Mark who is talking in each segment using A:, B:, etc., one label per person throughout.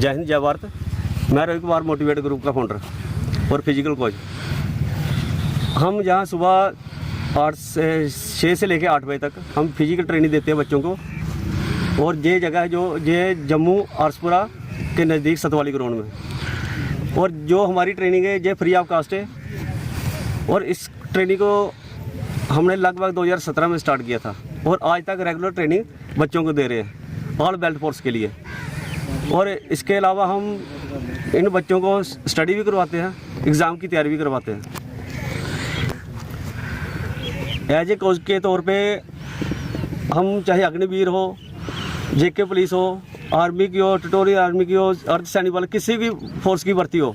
A: जय हिंद जय भारत। मैं रवि कुमार मोटिवेट ग्रुप का फाउंडर और फिजिकल कोच। हम यहाँ सुबह 6 से लेकर 8 बजे तक हम फिजिकल ट्रेनिंग देते हैं बच्चों को। और ये जगह है जो ये जम्मू आरसपुरा के नज़दीक सतवाली ग्राउंड में। और जो हमारी ट्रेनिंग है ये फ्री ऑफ कास्ट है। और इस ट्रेनिंग को हमने लगभग 2017 में स्टार्ट किया था और आज तक रेगुलर ट्रेनिंग बच्चों को दे रहे हैं ऑल बेल्ट फोर्स के लिए। और इसके अलावा हम इन बच्चों को स्टडी भी करवाते हैं, एग्ज़ाम की तैयारी भी करवाते हैं। एज ए कोच के तौर पे हम चाहे अग्निवीर हो, जेके पुलिस हो, आर्मी की हो, टिटोरियल आर्मी की हो, अर्धसैनिक बल, किसी भी फोर्स की भर्ती हो,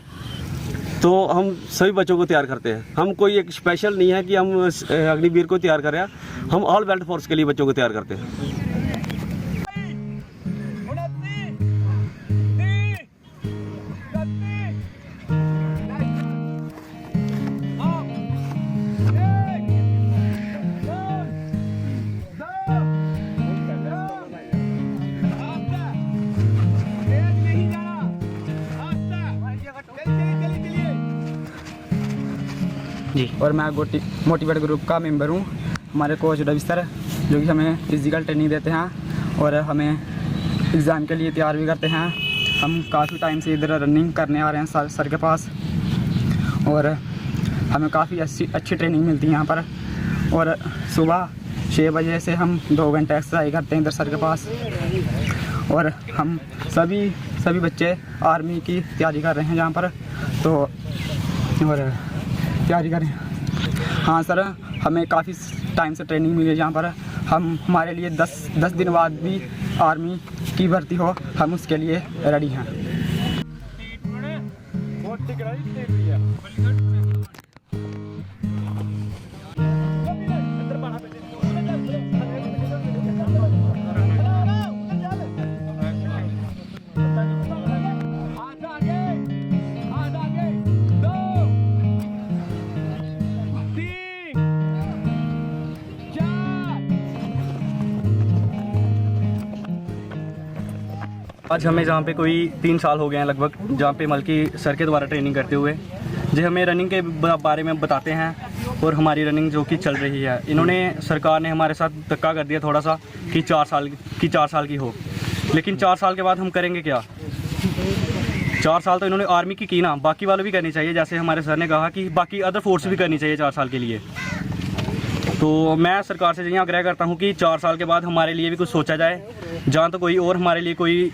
A: तो हम सभी बच्चों को तैयार करते हैं। हम कोई एक स्पेशल नहीं है कि हम अग्निवीर को तैयार कर रहे हैं, हम ऑल बेल्ट फोर्स के लिए बच्चों को तैयार करते हैं।
B: जी। और मैं मोटिवेट ग्रुप का मेंबर हूँ। हमारे कोच रवि सर जो कि हमें फिज़िकल ट्रेनिंग देते हैं और हमें एग्ज़ाम के लिए तैयार भी करते हैं। हम काफ़ी टाइम से इधर रनिंग करने आ रहे हैं सर के पास और हमें काफ़ी अच्छी ट्रेनिंग मिलती है यहाँ पर। और सुबह 6 बजे से हम 2 घंटे एक्सरसाइज करते हैं इधर सर के पास। और हम सभी बच्चे आर्मी की तैयारी कर रहे हैं यहाँ पर, तो और तैयारी करें। हाँ सर, हमें काफ़ी टाइम से ट्रेनिंग मिली है यहाँ पर। हमारे लिए 10 दिन बाद भी आर्मी की भर्ती हो, हम उसके लिए रेडी हैं।
C: आज हमें जहाँ पे कोई 3 साल हो गए हैं लगभग, जहाँ पे मल्की सर के द्वारा ट्रेनिंग करते हुए जो हमें रनिंग के बारे में बताते हैं और हमारी रनिंग जो कि चल रही है। इन्होंने सरकार ने हमारे साथ धक्का कर दिया थोड़ा सा कि 4 साल की हो, लेकिन 4 साल के बाद हम करेंगे क्या? 4 साल तो इन्होंने आर्मी की ना, बाकी वालों भी करनी चाहिए। जैसे हमारे सर ने कहा कि बाकी अदर फोर्स भी करनी चाहिए 4 साल के लिए। तो मैं सरकार से यही आग्रह करता हूँ कि 4 साल के बाद हमारे लिए भी कुछ सोचा जाए, जहाँ तो कोई और हमारे लिए कोई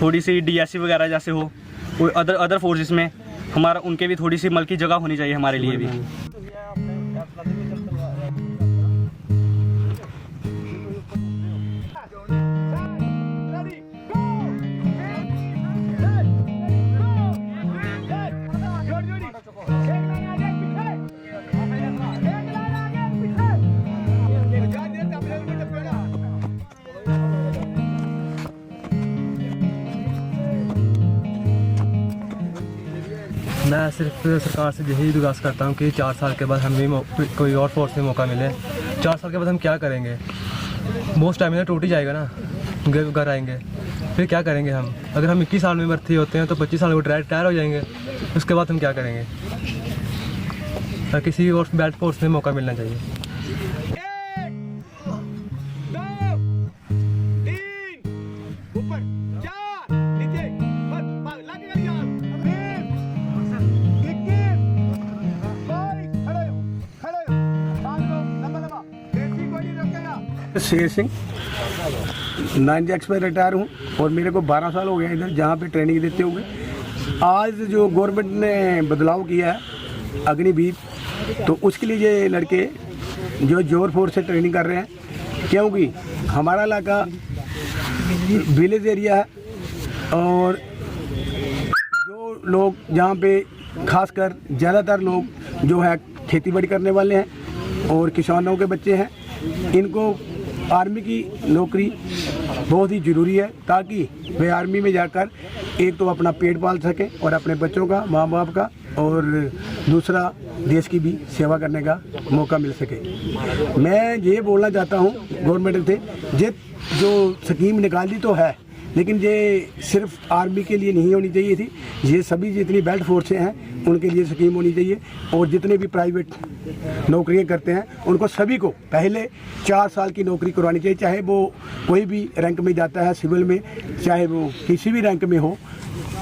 C: थोड़ी सी डीएससी वगैरह जैसे हो, कोई अदर फोर्सेस में हमारा उनके भी थोड़ी सी मल्की जगह होनी चाहिए हमारे लिए भी।
D: मैं सिर्फ सरकार से यही दुआस करता हूँ कि 4 साल के बाद हमें कोई और फोर्स में मौका मिले। 4 साल के बाद हम क्या करेंगे? बहुत स्टैमिना टूट ही जाएगा ना, घर आएंगे फिर क्या करेंगे हम? अगर हम 21 साल में भर्ती होते हैं तो 25 साल में रिटायर हो जाएंगे। उसके बाद हम क्या करेंगे? किसी और बेल्ट फोर्स में मौका मिलना चाहिए।
E: शेर सिंह 9X में रिटायर हूँ और मेरे को 12 साल हो गए इधर जहाँ पे ट्रेनिंग देते हुए। आज जो गवर्नमेंट ने बदलाव किया है अग्निवीर, तो उसके लिए ये लड़के जो जोर फोर्स से ट्रेनिंग कर रहे हैं, क्योंकि हमारा इलाका विलेज एरिया है और जो लोग यहाँ पे खासकर ज़्यादातर लोग जो है खेती बाड़ी करने वाले हैं और किसानों के बच्चे हैं। इनको आर्मी की नौकरी बहुत ही ज़रूरी है ताकि वे आर्मी में जाकर एक तो अपना पेट पाल सकें और अपने बच्चों का, माँ बाप का, और दूसरा देश की भी सेवा करने का मौका मिल सके। मैं ये बोलना चाहता हूँ गवर्नमेंट से, जो स्कीम निकाली तो है लेकिन ये सिर्फ आर्मी के लिए नहीं होनी चाहिए थी, ये सभी जितनी बेल्ट फोर्सें हैं उनके लिए स्कीम होनी चाहिए। और जितने भी प्राइवेट नौकरियां करते हैं उनको सभी को पहले 4 साल की नौकरी करवानी चाहिए, चाहे वो कोई भी रैंक में जाता है सिविल में, चाहे वो किसी भी रैंक में हो,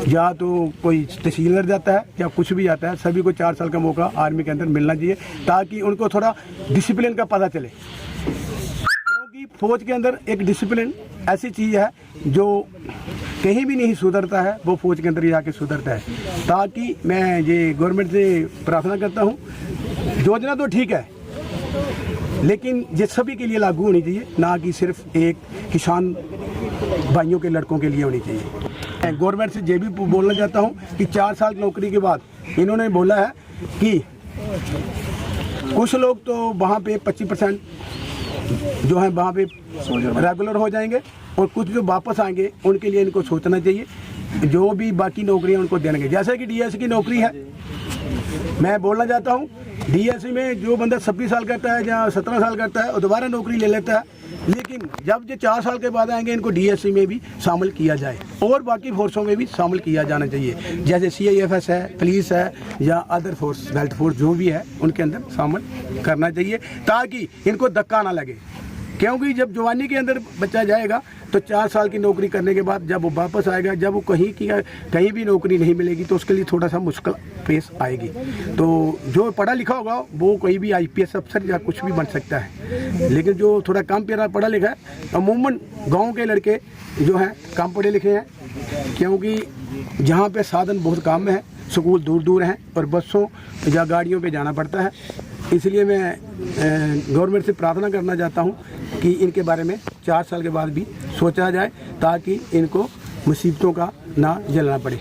E: या तो कोई तहसीलदार जाता है या कुछ भी जाता है, सभी को 4 साल का मौका आर्मी के अंदर मिलना चाहिए ताकि उनको थोड़ा डिसिप्लिन का पता चले। क्योंकि फौज के अंदर एक डिसिप्लिन ऐसी चीज़ है जो कहीं भी नहीं सुधरता है, वो फौज के अंदर ही आके सुधरता है। ताकि मैं ये गवर्नमेंट से प्रार्थना करता हूँ, योजना तो ठीक है लेकिन ये सभी के लिए लागू होनी चाहिए, ना कि सिर्फ एक किसान भाइयों के लड़कों के लिए होनी चाहिए। गवर्नमेंट से ये भी बोलना चाहता हूँ कि 4 साल की नौकरी के बाद इन्होंने बोला है कि कुछ लोग तो वहाँ पे 25% जो है वहाँ पे रेगुलर हो जाएंगे और कुछ जो वापस आएंगे उनके लिए इनको सोचना चाहिए। जो भी बाकी नौकरियाँ उनको देंगे, जैसे कि डीएससी की नौकरी है, मैं बोलना चाहता हूँ डीएससी में जो बंदा 26 साल करता है या 17 साल करता है वो दोबारा नौकरी ले लेता है, लेकिन जब ये 4 साल के बाद आएंगे इनको डीएससी में भी शामिल किया जाए और बाकी फोर्सों में भी शामिल किया जाना चाहिए, जैसे CIFS है, पुलिस है या अदर फोर्स बेल्ट फोर्स जो भी है उनके अंदर शामिल करना चाहिए ताकि इनको धक्का ना लगे। क्योंकि जब जवानी के अंदर बच्चा जाएगा तो 4 साल की नौकरी करने के बाद जब वो वापस आएगा, जब वो कहीं भी नौकरी नहीं मिलेगी तो उसके लिए थोड़ा सा मुश्किल पेश आएगी। तो जो पढ़ा लिखा होगा वो कोई भी IPS अफसर या कुछ भी बन सकता है, लेकिन जो थोड़ा कम पढ़ा लिखा है, अमूमन गाँव के लड़के जो हैं कम पढ़े लिखे हैं, क्योंकि जहाँ पे साधन बहुत कम है, स्कूल दूर दूर हैं और बसों या गाड़ियों पे जाना पड़ता है। इसलिए मैं गवर्नमेंट से प्रार्थना करना चाहता हूँ कि इनके बारे में 4 साल के बाद भी सोचा जाए ताकि इनको मुसीबतों का ना झेलना पड़े।